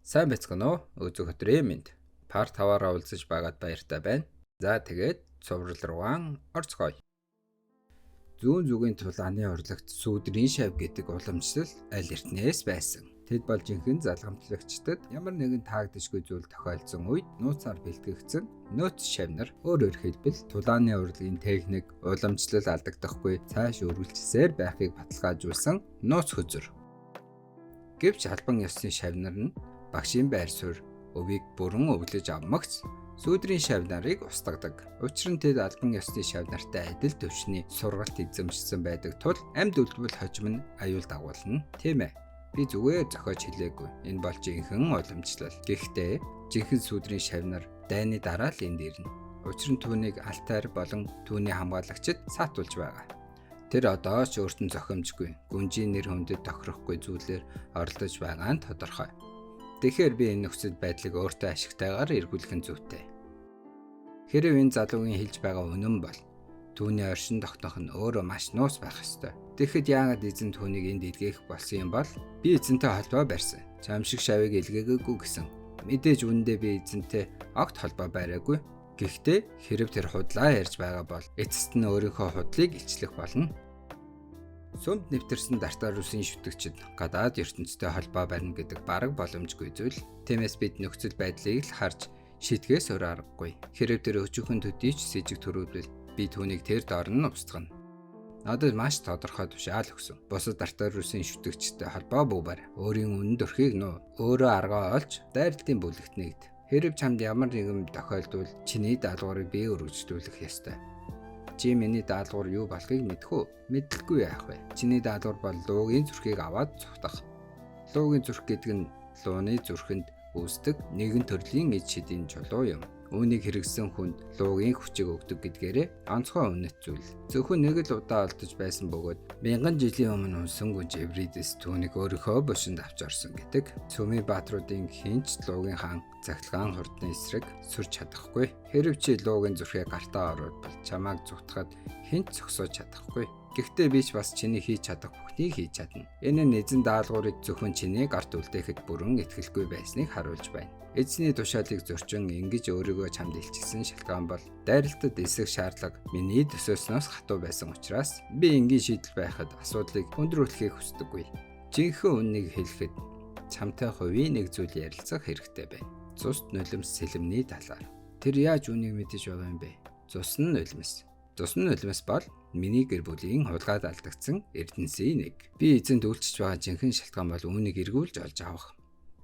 Сайн байцгаана уу? Өглөө өдрийн мэнд. Part 5-аараа уулзаж байгаад баяртай байна. За тэгээд цуврал руугаа орцгоё. Зүүн зүгийн тулааны урлагт сүүдрийн шав гэдэг уламжлал аль эртнээс байсан. Тэд бол жинхэнэ залгамжлагчдад ямар нэгэн таагдашгүй зүйл тохиолдсон үед нууцаар бэлтгэгдсэн нөөц шавнар, өөрөөр хэлбэл тулааны урлагийн техник, уламжлал алдагдахгүй цааш үргэлжсээр байхыг баталгаажуулсан нууц хөзөр. Гэвч албан ёсны шавнар нь багшийн байр суурь өвийг бүрэн өвлөж авмагц сүүдрийн шавнарыг устгадаг. Учир нь тэд албан ёсны шавнартай адил төвшний сургалт эзэмшсэн байдаг тул амьд үлдвэл хожим нь аюул дагуулна, тийм ээ. Би зүгээр зохиож хэлээгүй. Энэ бол жинхэнэ уламжлал. Гэхдээ жинхэнэ сүүдрийн шавнар дайны дараа л энд ирнэ. Учир нь түүнийг алтайр болон түүний хамгаалагчид саатуулж байгаа. Тэр одоо ч өөрт нь зохимжгүй, гүнжийн нэр хүндэд тохирохгүй зүйлээр оролдож байгаа нь тодорхой. Тэгэхээр би энэ нөхцөл байдлыг өөртөө ашигтайгаар эргүүлэх нь зүйтэй. Хэрэв энэ залуугийн хэлж байгаа үнэн бол түүний оршин тогтнох нь өөрөө маш нууц байх ёстой. Тэгэхэд яагаад эзэн түүнийг энд илгээх болсон юм бол? Би эзэнтэй холбоо барьсан. Чам шиг шавыг илгээгээгүй гэсэн. Мэдээж үнэндээ би эзэнтэй огт холбоо бариагүй. Гэхдээ хэрэв тэр худлаа ярьж байгаа бол эцэст нь өөрийнхөө худлыг илчлэх болно. Сүмд нэвтэрсэн дартаар үсэн шүтгчид гадаад ертөнцтэй холбоо барина гэдэг бараг боломжгүй зүйл. Тиймээс бид нөхцөл байдлыг л харж шийтгэс өөр аргагүй. Хэрэв тэр өчүүхэн төдийч с ижиг төрүүлбэл би түүнийг тэр доор нь устгана. Надад маш тодорхой тушаал өгсөн. Бусад дартаар үсэн шүтгчтэй холбоо буубар өөрийн үнэнд өрхийг нуу. Өөрөө аргаа олж дайралтын бүлэгт нэгд. Хэрэв чамд ямар нэгэн тохиолдвол чиний даалгаврыг би өргөжлүүлэх ёстой. Чи миний даалгавар юу болохыг мэдэх үү? Мэдлгүй яах вэ? Чиний даалгавар бол луугийн зүрхийг аваад цухтах. Луугийн зүрх гэдэг нь лууны зүрхэнд үүсдэг нэгэн төрлийн эд шидийн чулуу юм. Үүнийг хэрэгсэн хүнд луугийн хүчийг өгдөг гэдгээрээ онцгой үнэт зүйл. Зөвхөн нэг л удаа олдож байсан бөгөөд мянган жилийн өмнө унсангүй Эвридес түүнийг өөрийнхөө бушинд авч орсон гэдэг. Сүмийн баатруудын хинч луугийн хаан захилгаан хурдны эсрэг сүрч чадахгүй. Хэрэв чи луугийн зүрхээ гартаа оруулбал чамайг зүгтахад хинч зогсоож чадахгүй. Гэхдээ би ч бас чиний хийж чадах бүхнийг хийж чадна. Энэ нь эзэн даалгаврыг зөвхөн чиний гарт үлдээхэд бүрэн итгэлгүй байсныг харуулж байна. Эзний тушаалыг зөрчин ингэж өөрийгөө чамд илчилсэн шалтгаан бол дайралтад эсэх шаардлага миний төсөөснөөс хатуу байсан учраас би энгийн шийдэл байхад асуудлыг өндрүүлэхийг хүсдэггүй. Жинхэнэ үннийг хэлэхэд чамтай хувийн нэг зүйл ярилцах хэрэгтэй байна. Цус нулимс сэлэмний талаар. Тэр яаж үнийг мэдэж байгаа юм бэ? Цус нь нулимс. Цус нь нулимс бол миний гэр бүлийн хулгайд алдагдсан эрдэнсийн нэг. Би эзэнд үйлчилж байгаа жинхэнэ шалтгаан бол үүнийг эргүүлж олж авах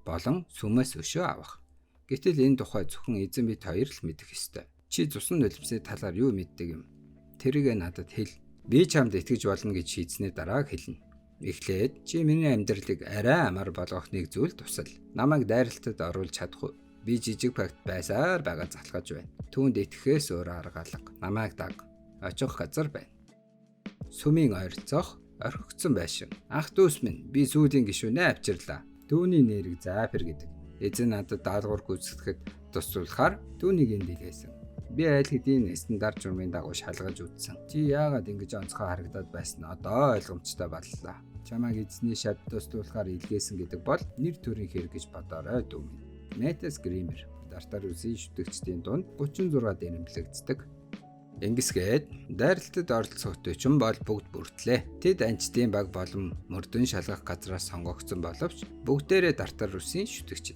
болон сүмээс өшөө авах. Гэтэл энэ тухай зөвхөн эзэн бид хоёр л мэдэх ёстой. Чи цусан нулимсны талаар юу мэддэг юм? Тэрийг надад хэл. Би чамд итгэж болно гэж шийдсэний дараа хэлнэ. Эхлээд чи миний амьдралыг арай амар болгох нэг зүйл тусал. Намайг дайралтад оруулж чадах уу? Би жижиг багт байсаар байгаа залхаж байна. Түүнд итгэхээс өөр арга алга. Намайг даг. Очих газар байна. Сүмийн ойролцоох орхигдсон байшин. Ах дүүс минь, би сүүлийн гишүүнээ авчирлаа. Түүний нэрийг Зафир гэдэг. Эзэн надад даалгавар гүйцэтгэхэд тусруулахаар түүнийг энд илгээсэн. Би аль хэдийн стандарт журмын дагуу шалгаж үзсэн. Чи яагаад ингэж онцгой харагдаад байсан нь одоо ойлгомжтой боллоо. Чамайг эзний шавд тусруулахаар илгээсэн гэдэг бол нэр төрийн хэрэг гэж бодоорой дүү минь. Метас Гример дартаар үсийн шүтгчдийн дунд 36 дэрэмлэгддэг. Ингэсгээд дайралтад оролцох 40 бол бүгд бүртлээ. Тэд анчдын баг болон мөрдөн шалгах газраас сонгогдсон боловч бүгдээрээ дартаар үсийн шүтгчд.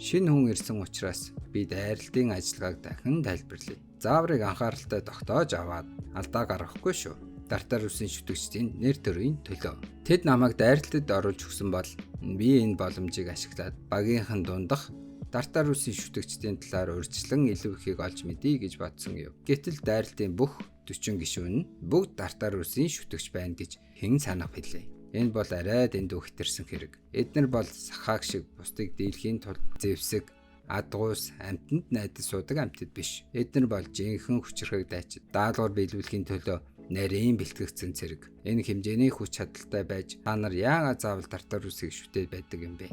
Шинэ хүн ирсэн учраас би дайралтын ажиллагааг дахин тайлбарлая. Зааврыг анхааралтай тогтоож аваад алдаа гаргахгүй шүү. Дартаар үсийн шүтгчдийн нэр төрийн төлөө. Тэд намайг дайралтад оруулж өгсөн бол би энэ боломжийг ашиглаад багийнхан дундах дартаар үсийн шүтгчдийн талаар урьдчилан илүү ихийг олж мэдье гэж бодсон юм. Гэтэл дайралтын бүх 40 гишүүн нь бүгд дартаар үсийн шүтгч байна гэж хэн санах билээ. Энэ бол арай дэндүү хэтэрсэн хэрэг. Эднэр бол сахааг шиг бусдыг дийлхийн тулд зэвсэг, адгуус, амтнд найдаж суудаг амтд биш. Эднэр бол жинхэнэ хүчрхэг дайчид. Даалгавар биелүүлэхийн төлөө нарийн бэлтгэгдсэн цэрэг. Энэ хэмжээний хүч чадалтай байж та нар яагаад заавал дартаар үсийг шүтээд байдаг юм бэ?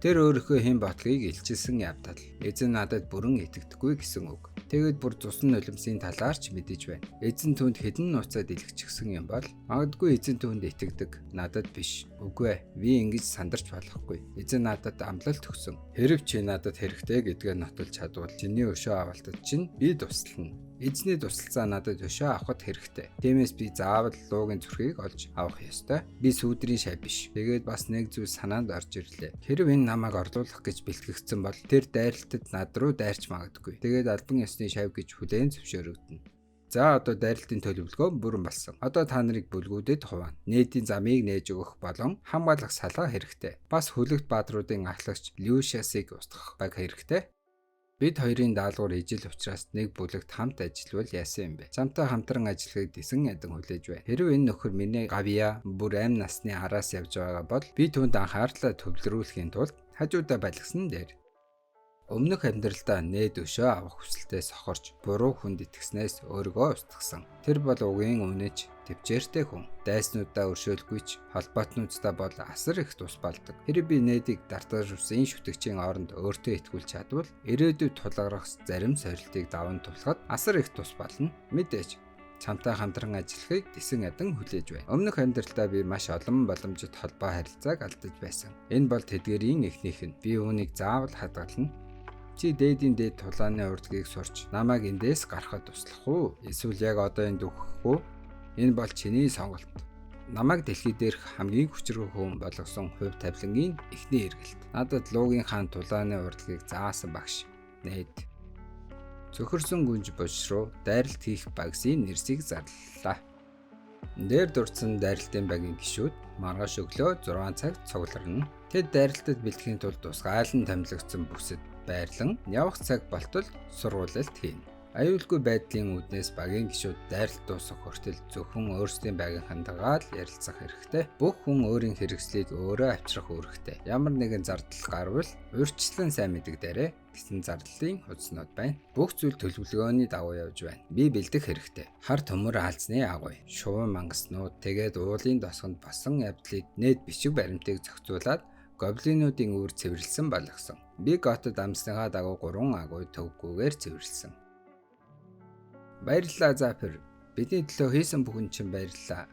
Тэр өөрийнхөө хэн бодлогыг илчилсэн явдал. Эзэн надад бүрэн итгэдэггүй гэсэн үг. Тэгэд бүр цусны нулимсын талаар ч мэдэж байна. Эзэн түүнд хэдэн нууцад илгэчихсэн юм бол магадгүй эзэн түүнд итгэдэг. Надад биш. Үгүй ээ. Би ингэж сандарч болохгүй. Эзэн надад амлалт өгсөн. Хэрв чи надад хэрэгтэй гэдгээ нотолж чадвал чиний өшөө авалтад чинь би туслана. Эзний тусалцаа надад өшөө авахд хэрэгтэй. Тиймээс би заавал луугийн зүрхийг олж авах ёстой. Би сүүдрийн шав биш. Тэгээд бас нэг зүйл санаанд орж ирлээ. Хэрв энэ намайг орлуулах гэж бэлтгэгдсэн бол тэр дайралтад над руу дайрч магадгүй. Тэгээд албан ёсны шав гэж хүлээн зөвшөөрөгдөнө. За одоо дайралтын төлөвлөгөө бүрэн болсон. Одоо та нарыг бүлгүүдэд хуваана. Нээдийн замыг нээж өгөх болон хамгаалах салгаа хэрэгтэй. Бас хөлөгт баатруудын ахлагч Люшиасыг устгах баг хэрэгтэй. Бид хоёрын даалгавар ижил учраас нэг бүлэгт хамт ажиллавал яасан юм бэ? Чамтай хамтран ажиллахыг дисэн ядан хүлээж байна. Хэрвээ энэ нөхөр миний гавья бүр амь насны араас явж байгаа бол би түүнд анхаарлаа төвлөрүүлэхийн тулд хажуудаа байлгасан дээр. Өмнөх амьдралдаа нээд өшөө авах хүсэлтээ сохорч буруу хүнд итгэснээс өөрийгөө устгасан. Тэр бол угийн үнэж төвчээртэй хүн. Дайснуудаа өршөөлгүйч холбоотнуудтай бол асар их тус балдаг. Хэрэг би нээдийг дартаж усын шүтгчийн оронд өөртөө итгүүлж чадвал ирээдүйд тулгарах зарим сорилтыг даван тулахад асар их тус болно. Мэдээж чамтай хамтран ажиллахыг дисэн ядан хүлээж байна. Өмнөх амьдралдаа би маш олон боломжит холбоо харилцааг алдаж байсан. Энэ бол тэдгэрийн эхнийх нь. Би үүнийг заавал хадгална. Чи дээдийн дээд тулааны урдгийг сурч намайг эндээс гарахад туслах уу? Эсвэл яг одоо энд өгөх үү? Энэ бол чиний сонголт. Намайг дэлхий дээрх хамгийн хүчрэг хүн болгосон хувь тавилангийн эхний эргэлт. Надад луугийн хаан тулааны урдгийг заасан багш. Нээд. Цөхөрсөн гүнж буш руу дайралт хийх багсын нэрсийг зарлалаа. Дээр дурдсан дайралтын багийн гишүүд маргааш өглөө 6 цагт цугларна. Тэд дайралтад бэлтгэхийн тулд тусгаалan томилогдсон бүсэд байрлан явах цаг болтол сургуулилт хийнэ. Аюулгүй байдлын үүднээс багийн гишүүд дайралт дуусах хүртэл зөвхөн өөрсдийн багийнхан дагаад ярилцах хэрэгтэй. Бүх хүн өөрийн хэрэгслийг өөрөө авчрах үүрэгтэй. Ямар нэгэн зардал гарвал урьдчилан сайн мэдэгдээрэй гэсэн зардалын хуудснууд байна. Бүх зүйл төлөвлөгөөний дагуу явж байна. Би бэлдэх хэрэгтэй. Хар төмөр алзны агуй, шувуу мангаснууд тэгээд уулын досгонд босон явдлыг нээд бичиг баримтыг зохицуулаад гоблинуудын үүр цэвэрлсэн болгосон. Би готод амсныхаа дагуу 3 агуй төвгүүгээр цэвэрлсэн. Баярлалаа Запер. Бидний төлөө хийсэн бүхэн чинь баярлалаа.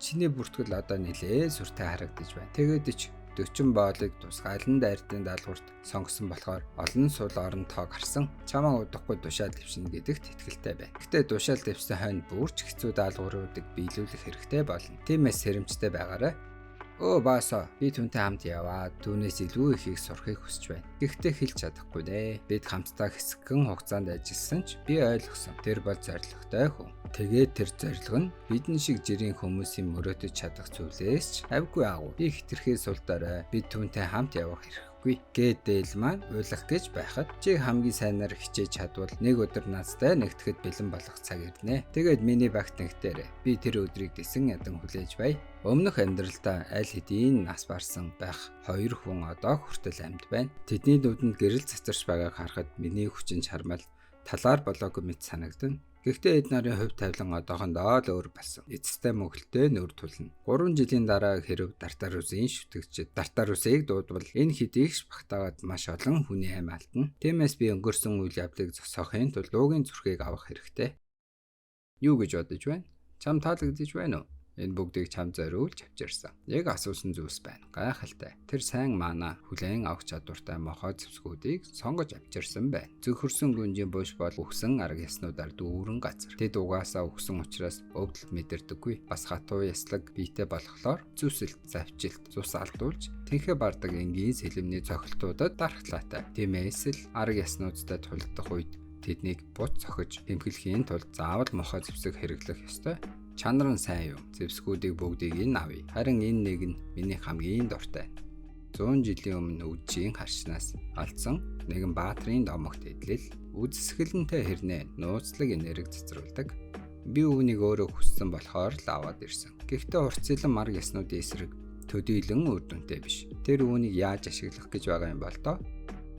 Чиний бүртгэл одоо нилээ сүртэй харагдаж байна. Тэгээд ч 40 боолыг тусгаалan дайртын даалгаварт сонгосон болохоор олон сул орон тоог харсан. Чамаа удахгүй тушаал дэвшинэ гэдэгт итгэлтэй байна. Гэтэ тушаал дэвсэн хойно бүрч хэцүү даалгавруудыг биелүүлэх хэрэгтэй болно. Тиймээс сэрэмжтэй байгаарай. Өө баасаа би түүнтэй хамт яваа. Түүнээс илүү ихийг сурахыг хүсэж байна. Гэхдээ хэлж чадахгүй нэ. Бид хамтдаа хэсэгхэн хугацаанд ажилласан ч би ойлгосон. Тэр бол зоригтой хүн. Тэгээд тэр зориг нь бидэн шиг жирийн хүмүүсийн мөрөөдөж чадах зүйлээс ч авгүй агуу. Би хитрхээ сулдаарай. Бид түүнтэй хамт явах хэрэггүй. Гэдэл маань уйлах гэж байхад чи хамгийн сайнаар хичээж чадвал нэг өдөр надтай нэгтгэхэд бэлэн болох цаг ирнэ. Тэгээд миний багт нэгтээрэй. Би тэр өдрийг дисэн ядан хүлээж бай. Өмнөх амьдралдаа аль хэдийн нас барсан байх 2 хүн одоо хүртэл амьд байна. Тэдний нүдэнд гэрэл цацарч байгааг харахад миний хүчин чармал талаар болоогүй мэт санагдана. Гэхдээ эд нарын хувь тавилан одоохондоо л өөр болсон. Эцэстээ мөнгөлтэй нөр тулна. 3 жилийн дараа хэрв Дартарусын шүтгчид Дартарусыг дуудвал энэ хэдийгч багтаагаад маш олон хүний амь алдна. Тиймээс би өнгөрсөн үйл явдлыг зогсоохын тулд луугийн зүрхийг авах хэрэгтэй. Юу гэж бодож байна? Чам таалагдж байна уу? Энэ бүгдийг чам зориулж авчирсан. Яг асуусан зүйлс байна. Гайхалтай. Тэр сайн маана хүлээн авах чадвартай мохоо зэвсгүүдийг сонгож авчирсан байна. Зөвхөрсөн гүнжийн буш бол үхсэн арга яснуудаар дүүрэн газар. Тэд угаасаа үхсэн учраас өвдөлт мэдэрдэггүй. Бас хатуу яслаг биетэй болохоор зүсэлт, завчилт, цус алдуулж тэнхээ бардаг энгийн сэлэмний цохилтуудад дархлаатай. Тиймээс л арга яснуудтай тулдах үед тэднийг буц цохиж тэмхлэхийн тулд заавал мохоо зэвсэг хэрэглэх ёстой. Чанар нь сайн юу? Зэвсгүүдийг бүгдийг энэ авъя. Харин энэ нэг нь миний хамгийн дуртай. 100 жилийн өмнө үжийн харшнаас алдсан нэгэн баатрын домогт эдлэл үзэсгэлэнтэй хэрнээ нууцлаг энерги цэцрүүлдэг. Би үүнийг өөрөө хүссэн болохоор л аваад ирсэн. Гэхдээ уртцэлэн мар яснуудын эсрэг төдийлөн үр дүнтэй биш. Тэр үүнийг яаж ашиглах гэж байгаа юм бол доо?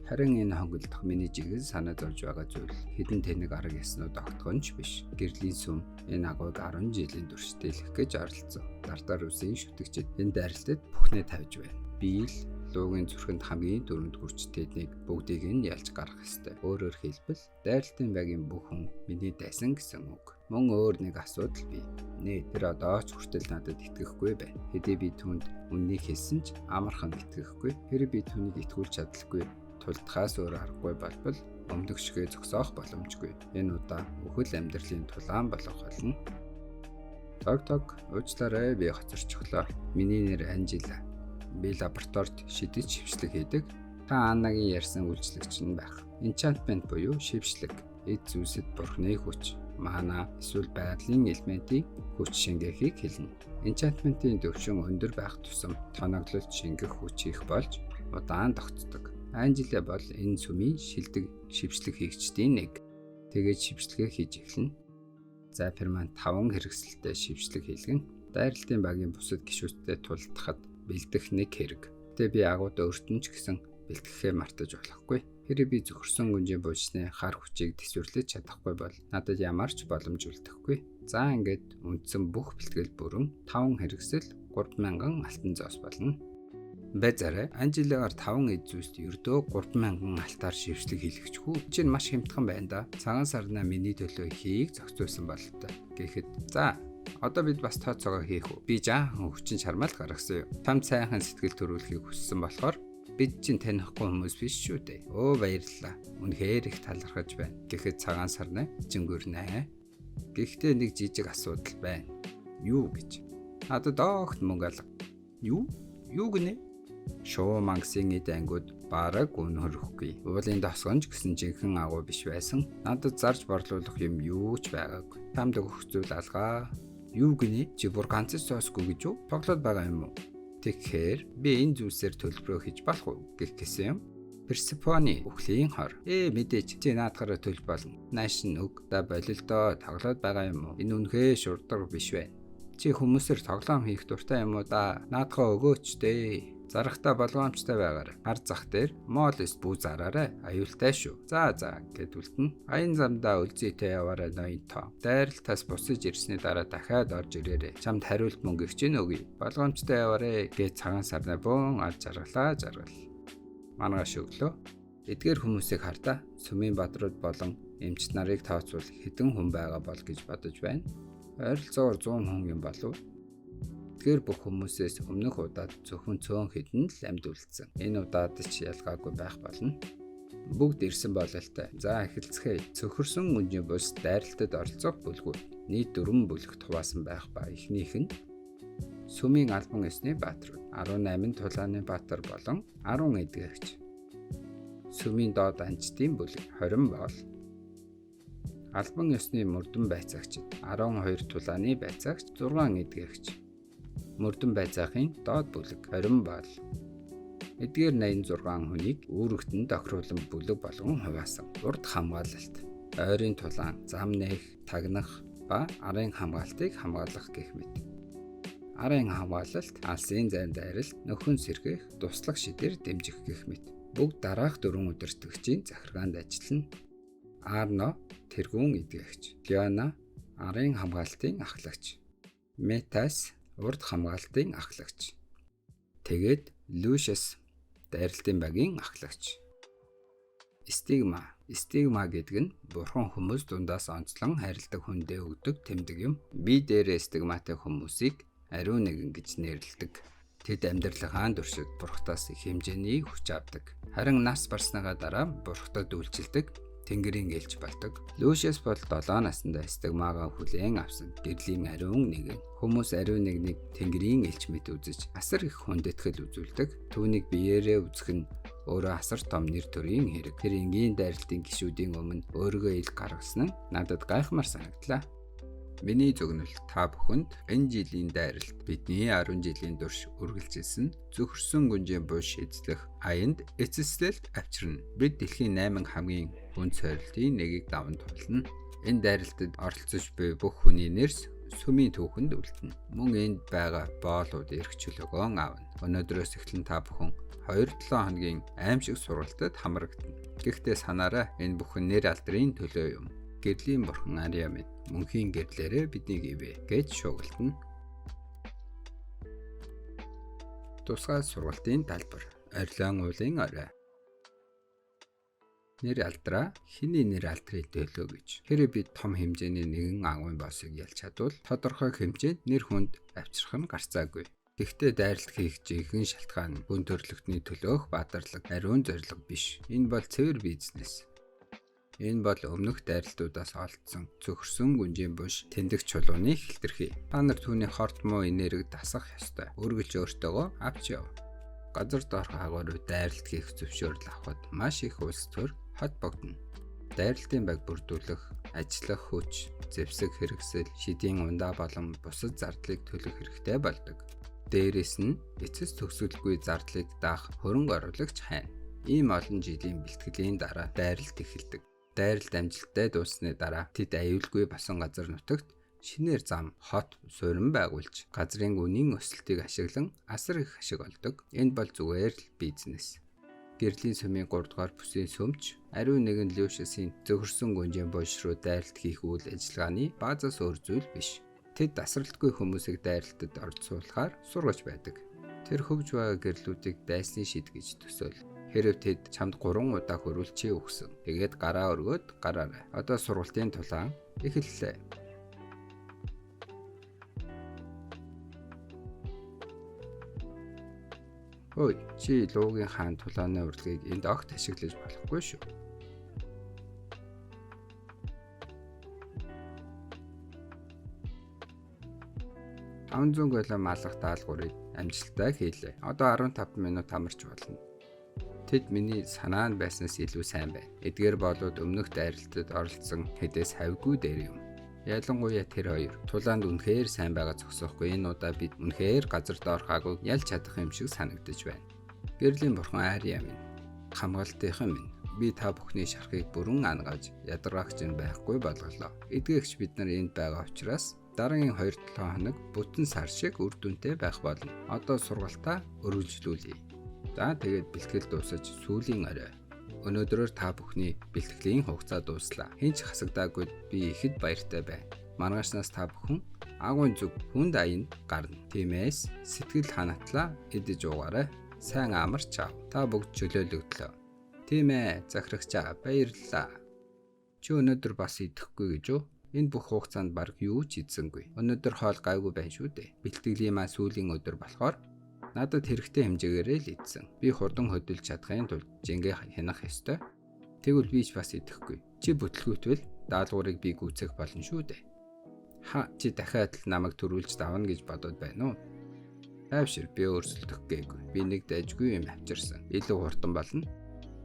Харин энэ хонголдох миний жигэл санаа зовж байгаа зүйл хідэн тэнэг арга яснууд огтхонч биш. Гэрлийн сүм энэ агууг 10 жилийн турш дийлэх гэж оролцсон. Дартарусын шүтгчид энэ дайралтад бүхнээ тавьж байна. Би л дуугийн зүрхэнд хамгийн дөрөнд хүрч тэднийг бүгдийг нь ялж гаргах ёстой. Өөрөөр хэлбэл дайралтын багийн бүх хүн миний дайсан гэсэн үг. Мөн өөр нэг асуудал бий. Тэр одоо ч хүртэл надад итгэхгүй байна. Хэдий би түүнд үннийг хэлсэн ч амархан итгэхгүй. Хэрэв би түүнийг итгүүлж чадлаггүй тулдахаас өөр аргагүй болбол өмнөх шигээ зогсоох боломжгүй. Энэ удаа өхөл амьдралын тулаан болох болно. Тог уучлаарай, би хоцорчихлоо. Миний нэр Анжела. Би лабораторид шидэж шившлэг хийдэг. Та Аннагийн ярьсан үйлчлэгч нь байх. Enchantment буюу шившлэг, эд зүйлсэд бурхны хүч, мана эсвэл байгалийн элементийн хүч шингээхийг хэлнэ. Enchantment-ийн төвшин өндөр байх тусам тоноглолт шингэх хүч их болж удаан тогтдог. Анжела бол энэ сүмийн шилдэг шившлэг хийгчдийн нэг. Тэгээд шившлэгээ хийж эхэлнэ. Запер маань 5 хэрэгсэлтэй шившлэг хийлгэн дайралтын багийн бусад гишүүдтэй тулдахад бэлдэх нэг хэрэг. Тэ би агууд өөртөө ч гэсэн бэлтгэхээ мартаж болохгүй. Хэрэв би зөвхөрсөн гүнжийн буучны хар хүчийг төсвөрлөж чадахгүй бол надад ямар ч боломж үлдэхгүй. За ингээд үндсэн бүх бэлтгэл бүрэн 5 хэрэгсэл 3000 алтан зоос болно. Базараа Анжелагаар 5 эд зүйлст ердөө 3000 алтаар шившлэг хийлгэчихүү. Чинь маш хямдхан байна да. Цагаан сарнаа миний төлөө хийх зохицуулсан бололтой. Гэхдээ за одоо бид бас тооцоогоо хийх үү? Би жаахан хүчин чармаал гаргасан юм. Там сайхан сэтгэл төрүүлэхийг хүссэн болохоор бид чинь танихгүй хүмүүс биш шүү дээ. Баярлалаа. Үнэхээр их талархаж байна. Гэхдээ цагаан сарнаа чингүрнэ. Гэхдээ нэг жижиг асуудал байна. Юу гэж? Надад огт мөнгө алга. Юу гинэ? Шуу мангсын эд ангууд бараг үнөрөхгүй. Уулын досгонж гэсэн жинхэнэ агуу биш байсан. Надад зарж борлуулах юм юу ч байгаагүй. Тамд өгөх зүйл алгаа. Юу гинэ? Чи бүр ганц соосгүй гэж юу? Тоглоод байгаа юм уу? Тэгэхээр би энэ зүйлсээр төлбөрөө хийж болох уу гэх гэсэн юм. Персефоне өхлийн хор. Мэдээж чи наадахаараа төлж болно. Нааш нүг да болилдоо тоглоод байгаа юм уу? Энэ үнэхээр шурдаг биш байна. Чи хүмүүсээр тоглоом хийх дуртай юм уу да? Наадхаа өгөөч дээ. Зарахта болгоомжтой байгаарай. Хар зах дээр молс бүү зараарай. Аюултай шүү. За гэдүүлтэн. Аян замдаа үлзийтэй яваарай ноён тоо. Дайралтаас бусаж ирсний дараа дахиад орж ирээрэй. Чамд хариулт мөнгө өгч өгье. Болгоомжтой яваарай гэж цагаан сарнаа бөөн алж жаргал. Маргааш өглөө эдгээр хүмүүсийг хардаа сүмийн бадрууд болон эмч нарыг тооцвол хэдэн хүн байгаа бол гэж бодож байна. Ойролцоогоор 100 хүн юм болов. Тэгэхээр бүх хүмүүсээс өмнөх удаад зөвхөн цөөн хэдэн л амьд үлдсэн. Энэ удаад ч ялгаагүй байх болно. Бүгд ирсэн бололтой. За эхэлцгээе. Цөхөрсөн гүнжийн бус дайралтад оролцох бүлгүүд нийт 4 бүлэгт хуваасан байх ба эхнийх нь сүмийн албан ёсны бааtruуд 18 тулааны баатар болон 10 эдгэгч. Сүмийн доод анчдын бүлэг 20 бол албан ёсны мөрдөн байцаагчид 12 тулааны байцаагч 6 эдгэгч. Мөрдөн байцаахын доод бүлэг 20 бол эдгээр 86 хүнийг үүрэгтэн тохируулан бүлэг болгон хуваасан. Урд хамгаалалт, ойрын тулаан, зам нээх, тагнах ба арын хамгаалтыг хамгаалах гэх мэт. Арын хамгаалалт, алсын зайн дайралт, нөхөн сэргээх, туслах шидээр дэмжих гэх мэт. Бүгд дараах 4 удирдагчийн захиргаанд ажиллана. Арно тэргүүн эдгэгч, Лиана арын хамгаалтын ахлагч, Метас урд хамгаалтын ахлагч. Тэгээд Люшес дайралтын багийн ахлагч. Стигма гэдэг нь бурхан хүмүүс дундаас онцлон харилдаг хүндээ өгдөг тэмдэг юм. Би дээрээ стигматай хүмүүсийг ариун нэгэн гэж нэрлэдэг. Тэд амьдралынхаа туршид бурхтаас их хэмжээний хүч авдаг. Харин нас барсныгаа дараа бурхтад үйлчилдэг тэнгэрийн ээлж болдог. Люшес бол 7 наснда стигмагаа хүлээн авсан гэрлийн ариун нэгэн. Хүмүүс ариун нэгнийг тэнгэрийн ээлж мэт үзэж асар их хүндэтгэл үзүүлдэг. Түүнийг биеэрээ үзэх нь өөрөө асар том нэр төрийн хэрэг. Тэр энгийн дайралтын гишүүдийн өмнө өөрийгөө ил гаргасан нь надад гайхмаар санагдлаа. Миний зөвгнөл та бүхэнд энэ жилийн дайралт бидний 10 жилийн турш үргэлжилсэн зөвхөрсөн гүнжийн буш эзлэх аянд эцэслэлт авчирна. Бид дэлхийн 8 хамгийн хүн цорилтын нэгийг даван туулна. Энэ дайралтад оролцож буй бүх хүний нэрс сүмийн түүхэнд үлдэнэ. Мөн энд байгаа боолууд эрх чөлөөгөө авна. Өнөөдрөөс эхлэн та бүхэн 2-7 хоногийн аимшиг сургалтад хамрагдана. Гэхдээ санаарай, энэ бүхэн нэр алдрын төлөө юм. Гэрлийн бурхан Ариа минь мөнхийн гэрлээрээ биднийг ивэ гэж шуугилдана. Тусгай сургалтын талбар. орилон уулын орой. Нэр алдраа хэний нэр алдрыг төлөө гэж. Хэрэв бид том хэмжээний нэгэн агуйн босыг ялж чадвал тодорхой хэмжээнд нэр хүнд авчрах нь гарцаагүй. Гэхдээ дайралт хийх жинхэнэ шалтгаан хүн төрөлхтний төлөөх баатарлаг, ариун зориг биш. Энэ бол цэвэр бизнес. Энэ бол өмнөх дайралтуудаас олдсон цөхөрсөн гүнжийн буш тэндэг чулууны хэлтэрхий. Та нар түүний хорт муу энерги дасгах ёстой. Үргэлж өөртөөгөө авч яв. Газар доорх агуйруу дайралт хийх зөвшөөрөл авахд маш их улс төр хот богдно. Дайралтын баг бүрдүүлэх, ажиллах хүч, зэвсэг хэрэгсэл, шидийн ундаа болон бусад зардлыг төлөх хэрэгтэй болдог. Дээрээс нь эцэс төгсгөлгүй зардлыг даах хөрөнгө оруулагч хайна. Ийм олон жилийн бэлтгэлийн дараа дайралт эхэлдэг. Дайралт амжилттай дууссаны дараа тэд аюулгүй басан газар нутагт шинээр зам, хот, суурин байгуулж газрын үнийн өсөлтийг ашиглан асар их ашиг олдог. Энэ бол зүгээр л бизнес. Гэрлийн сүмийн 3 дугаар бүсийн сүмч ариун нэгэн Люшиасийн зөвхөрсөн гүнжийн буш руу дайралт хийх үйл ажиллагааны баазаас өөр зүйл биш. Тэд тасралтгүй хүмүүсийг дайралтад орцуулахаар сургаж байдаг. Тэр хөвж байгаа гэрлүүдийг дайсны шид гэж төсөөл. Хэрэв тэд чамд 3 удаа хөрвүүлчихээ өгсөн. Тэгээд гараа өргөөд гараарай. Одоо сургалтын тулаан эхэллээ. Ой, чи луугийн хаан тулааны урлагийг энд огт ашиглаж болохгүй шүү. Амзун голом алах даалгаврыг амжилттай хийлээ. Одоо 15 минут амарч болно. Тэд миний санаанд байснаас илүү сайн байна. Эдгээр болоод өмнөх дайралтад оролцсон хэдээс хавьгүй дээр юм. Ялангуяа тэр хоёр тулаанд үнэхээр сайн байгаа зогсоохгүй. Энэ удаа бид үнэхээр газар доорх агуйг ялж чадах юм шиг санагдаж байна. Гэрлийн бурхан Ария минь, хамгаалтынхан минь, би та бүхний шархыг бүрэн ангаж ядаргаагч нь байхгүй болголоо. Эдгээгч бид нар энд байгаа учраас дараагийн 2-7 хоног бүтэн сар шиг үр дүнтэй байх болно. Одоо сургалтаа өргөжлүүлье. За тэгээд бэлтгэл дуусаж сүүлийн орой. Өнөөдрөөр та бүхний бэлтгэлийн хугацаа дууслаа. Хинч хасагдаагүй би ихэд баяртай байна. Маргаашнаас та бүхэн агуйн зүг хүнд аянд гарна. Тиймээс сэтгэл ханатлаа идэж уугаарай. Сайн амарч ав. Та бүгд чөлөөлөгдлөө. Тийм ээ, захирагчаа баярлалаа. Чи өнөөдөр бас идэхгүй гэж үү? Энэ бүх хугацаанд баг юу ч идсэнгүй. Өнөөдөр хоол гайгүй байна шүү дээ. Бэлтгэлийн маа сүүлийн өдөр болохоор надад хэрэгтэй хэмжээгээр л идсэн. Би хурдан хөдөлж чадахын тулд жингээ хянах ёстой. Тэгвэл би ч бас идэхгүй. Чи бүтлгүүтвэл даалгаврыг би гүйцэх болно шүү дээ. Чи дахиад л намайг төрүүлж давна гэж бодоод байна уу? Авшир, би өөрсөлдөх гээгүй. Би нэг дайжгүй юм авчирсан. Илүү хурдан болно.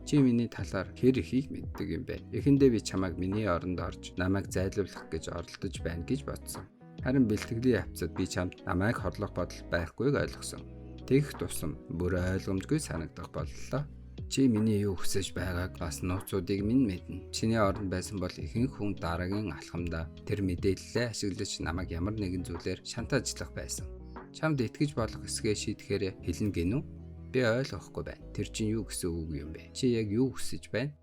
Чи миний талаар хэр ихийг мэддэг юм бэ? Эхэндээ би чамайг миний оронд орж намайг зайлуулах гэж оролдож байна гэж бодсон. Харин бэлтгэлийн явцад би чамд намайг хорлох бодол байхгүйг ойлгосон. Тэгэх тусам бүр ойлгомжгүй санагдах боллоо. Чи миний юу хүсэж байгааг бас нууцуудыг минь мэднэ. Чиний оронд байсан бол ихэнх хүн дараагийн алхамдаа тэр мэдээллээ ашиглаж намайг ямар нэгэн зүйлээр шантажлах байсан. Чамд итгэж болох эсгээ шийдэхээр хэлнэ гинүү? Би ойлгохгүй байна. Тэр чинь юу гэсэн үг юм бэ? Чи яг юу хүсэж байна?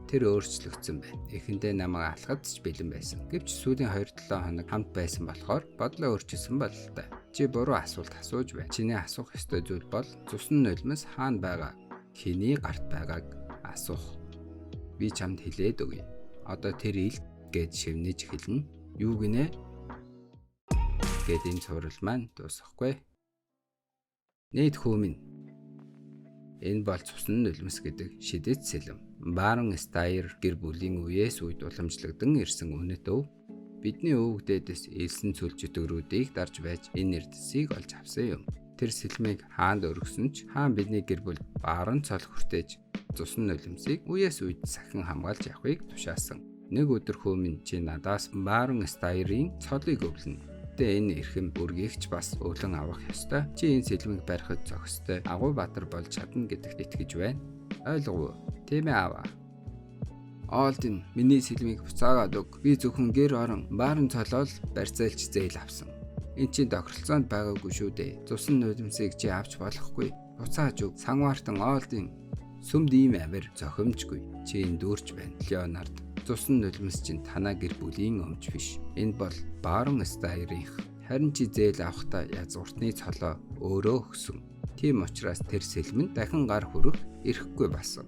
Тэр өөрчлөгдсөн байна. Эхэндээ намайг алхаж ч бэлэн байсан. Гэвч сүүлийн 2-7 хоног хамт байсан болохоор бодлоо өөрчилсөн бололтой. Чи буруу асуулт асууж байна. Чиний асуух ёстой зүйл бол цусны нулимс хаана байгаа? Хэний гарт байгааг асуух. Би чамд хэлээд өгье. Одоо тэр ил гэж шивнэж хэлнэ. Юу гинэ? Гэт энэ цуврал маань дуусахгүй. Нийт хүмүн. Энэ бол цусны нулимс гэдэг шидэт сэлэм. Барон Стайр гэр бүлийн үеэс үед уламжлагдсан ирсэн үнэт өв. Бидний өвөг дээдэс элсэн цөлжөтгөрүүдийг дарж байж энэ эрдэсийг олж авсан юм. Тэр сэлмийг хаанд өргөсөн ч хаан бидний гэр бүл барон цол хүртээж цусны нулимсыг үеэс үед сахин хамгаалж явахыг тушаасан. Нэг өдөр хүмүн чи надаас Барон Стайрын цолыг өвлөнө. Энэ эрхэм бүргийгч бас өвлөн авах ёстой. Чи энэ сэлмийг барихад зохистой агуй баатар болж чадна гэдэгт итгэж байна. Ойлгов уу? Тийм ээ аваа. Олдин миний сэлмийг буцаагаад өг. Би зөвхөн гэр орон баарын цолол барьцаалж зээл авсан. Энд чинь тохиролцоонд байгаагүй шүү дээ. Цусны нулимсыг чи авч болохгүй. Буцааж өг. Сангвартан Олдин сүмд ийм амир зохимжгүй. Чи энэ дүүрч байна. Леонард. Цусны нулимс чинь танаа гэр бүлийн өмч биш. Энэ бол Барон Стайрынх. Харин чи зээл авахдаа язгууртны цолоо өөрөө өгсөн. Тийм учраас тэр сэлмэнд дахин гар хүрэх эрхгүй болсон.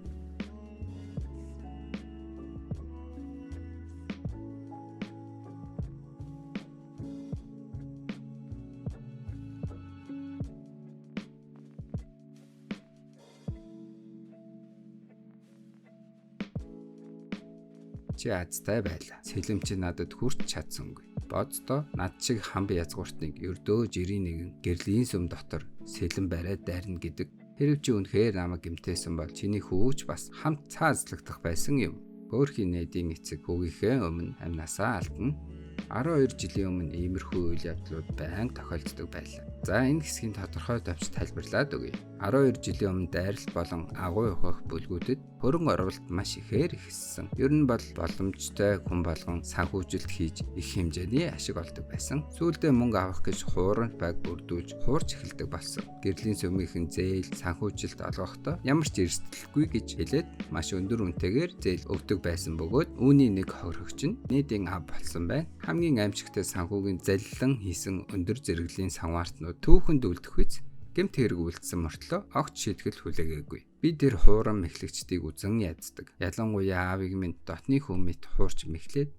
Чи азтай байлаа. Сэлэм чи надад хүрч чадсангүй. Боддоо над шиг хамб язгууртныг ердөө жирийн нэгэн гэрлийн сүм дотор сэлэм бариад дайрна гэдэг. Хэрв чи үнэхээр намайг гэмтээсэн бол чиний хөөж бас хамт цаазлагдах байсан юм. Хөөрхийн нээдийн эцэг хүүгийнхээ өмнө амнасаа алдна. 12 жилийн өмнө иймэрхүү үйл явдлууд байнга тохиолддог байлаа. За энэ хэсгийн тодорхой товч тайлбарлаад өгье. 12 жилийн өмнө дайралт болон агуу ухах бүлгүүдэд хөрөнгө оруулалт маш ихээр ихссэн. Ер нь бол боломжтой хүн болгон санхүүжилт хийж их хэмжээний ашиг олдог байсан. Сүүлдээ мөнгө авах гэж хуурамч баг бүрдүүлж хуурч эхэлдэг болсон. Гэрлийн сүмийнхэн зээл санхүүжилт олгохдоо ямар ч эрсдэлгүй гэж хэлээд маш өндөр үнэтэйгээр зээл өгдөг байсан бөгөөд үүний нэг хохирогч нь нийтийн ав болсон байна. Хамгийн аимшигтай санхүүгийн заллан хийсэн өндөр зэрэглэлийн санваартнууд түүхэнд үлдэх үз гэмт хэрэг үлдсэн мөртлөө огт шийтгэл хүлээгээгүй. Би тэр хуурам мэхлэгчдийг үзэн яддаг. Ялангуяа аавыг минь дотны хүмүүст хуурч мэхлээд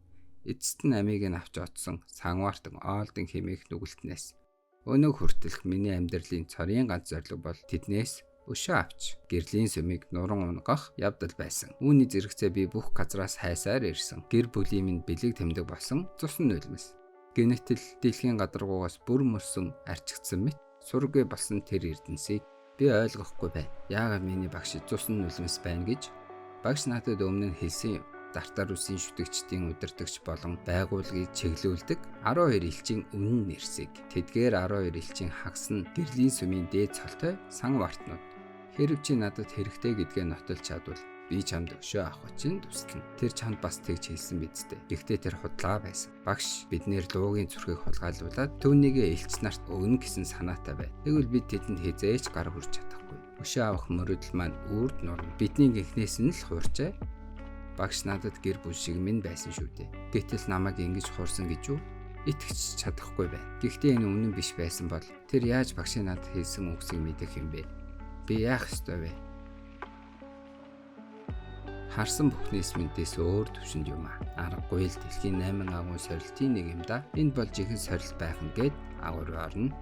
эцэст нь амийг нь авч одсон санваартан оолдын хэмээх нүгэлтнээс өнөг хүртэлх миний амьдралын цорын ганц зорилго бол тэднээс өшөө авч гэрлийн сүмийг нуран унгах явдал байсан. Үүний зэрэгцээ би бүх газраас хайсаар ирсэн. Гэр бүлийн минь бэлэг тэмдэг болсон цусан нулимс. Гэнэтэл дэлхийн гадаргуугаас бүр мөсөн арчигдсан мэт сургүй болсон тэр эрдэнсийг би ойлгохгүй байна. Яагаад миний багш цусан нулимс байна гэж багш надад өмнө нь хэлсэн юм. Дартар үсийн шүтэгчдийн удирдагч болон байгууллагыг чиглүүлдэг 12 элчийн үнэн нэрсийг тэдгээр 12 элчийн хагас нь гэрлийн сүмийн дээд цолтой сан вартнууд. Хэрв чи надад хэрэгтэй гэдгээ нотолж чадвал би чамд өшөө авах чинь туслана. Тэр чамд бас тэгж хэлсэн бидтэй. Гэхдээ тэр худлаа байсан. Багш биднэр луугийн зүрхийг хулгайлуулад түүнийгээ элч нарт өгнө гэсэн санаатай бай. Тэгвэл бид тэдэнд хизээч гар хүрч чадахгүй. Өшөө авах мөрөдөл маань үрд нурна. Бидний гинхнээс нь л хуурчээ. Багш надад гэр бүл шиг минь байсан шүү дээ. Гэтэл намайг ингэж хуурсан гэж юу? Итгэж чадахгүй байна. Гэхдээ энэ үнэн биш байсан бол тэр яаж багшийн надад хэлсэн үгсийг мэдэх юм бэ? Би яах ёстой вэ? Харсан бүхнээс мэдээс өөр төвшөнд юм аа. Аргагүй л дэлхийн 8 агуун сорилтын нэг юм да. Энд бол жинхэнэ сорилт байх нь гээд агуур орно.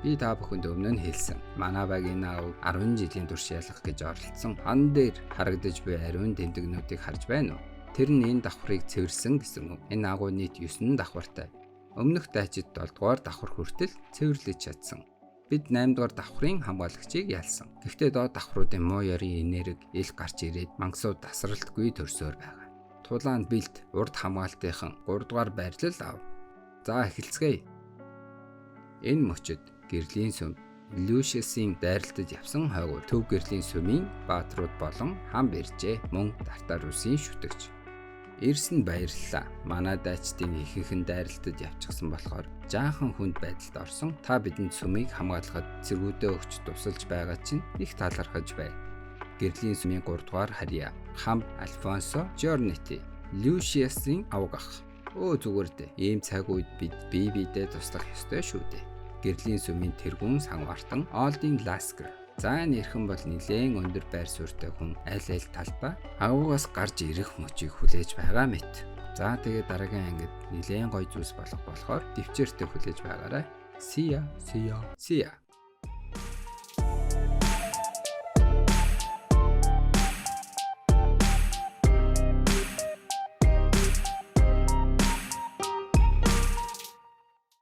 Би та бүхэнд өмнө нь хэлсэн. Манай багийн аав 10 жилийн турш ялах гэж оролцсон. Хан дээр харагдаж буй ариун тэмдэгнүүдийг харж байна уу? Тэр нь энэ давхрыг цэвэрлсэн гэсэн үг. Энэ агуу нийт 9 давхартай. Өмнөх дайчид 7 дугаар давхар хүртэл цэвэрлэж чадсан. Бид 8 дугаар давхрын хамгаалагчийг ялсан. Гэхдээ доод давхруудын муу ярийн энерги ил гарч ирээд мангасууд тасралтгүй төрсөөр байгаа. Тулаанд бэлт урд хамгаалтынхан 3 дугаар байрлал ав. За эхэлцгээе. Энэ мөчөд гэрлийн сүм Люшиасийн дайралтад явсан хойгуур төв гэрлийн сүмийн бааtruуд болон хам бэржээ мөн Тартар үсийн шүтэгч. Ирсэн баярлалаа. Манай дайчдын ихэнх нь дайралтад явчихсан болохоор жаахан хүнд байдалд орсон. Та бидэнд сүмийг хамгаалахад зэргүүдээ өгч тусалж байгаа чинь их талархаж байна. Гэрлийн сүмийн 3 дугаар харьяа хам Альфонсо Жорнити Люшиасийн авгах. Зүгээр дээ. Ийм цаг үед бид бие биедээ туслах ёстой шүү дээ. Гэрлийн сүмийн тэргүүн санвартан Олдын Ласкер. За нэрхэн бол нэлээд өндөр байр суурьтай хүн аль талдаа агуугаас гарч ирэх мөчийг хүлээж байгаа мэт. За тэгээд дараагийн ангид нэлээд гоё зүйлс болох болохоор төвчээртэй хүлээж байгаарай. See ya.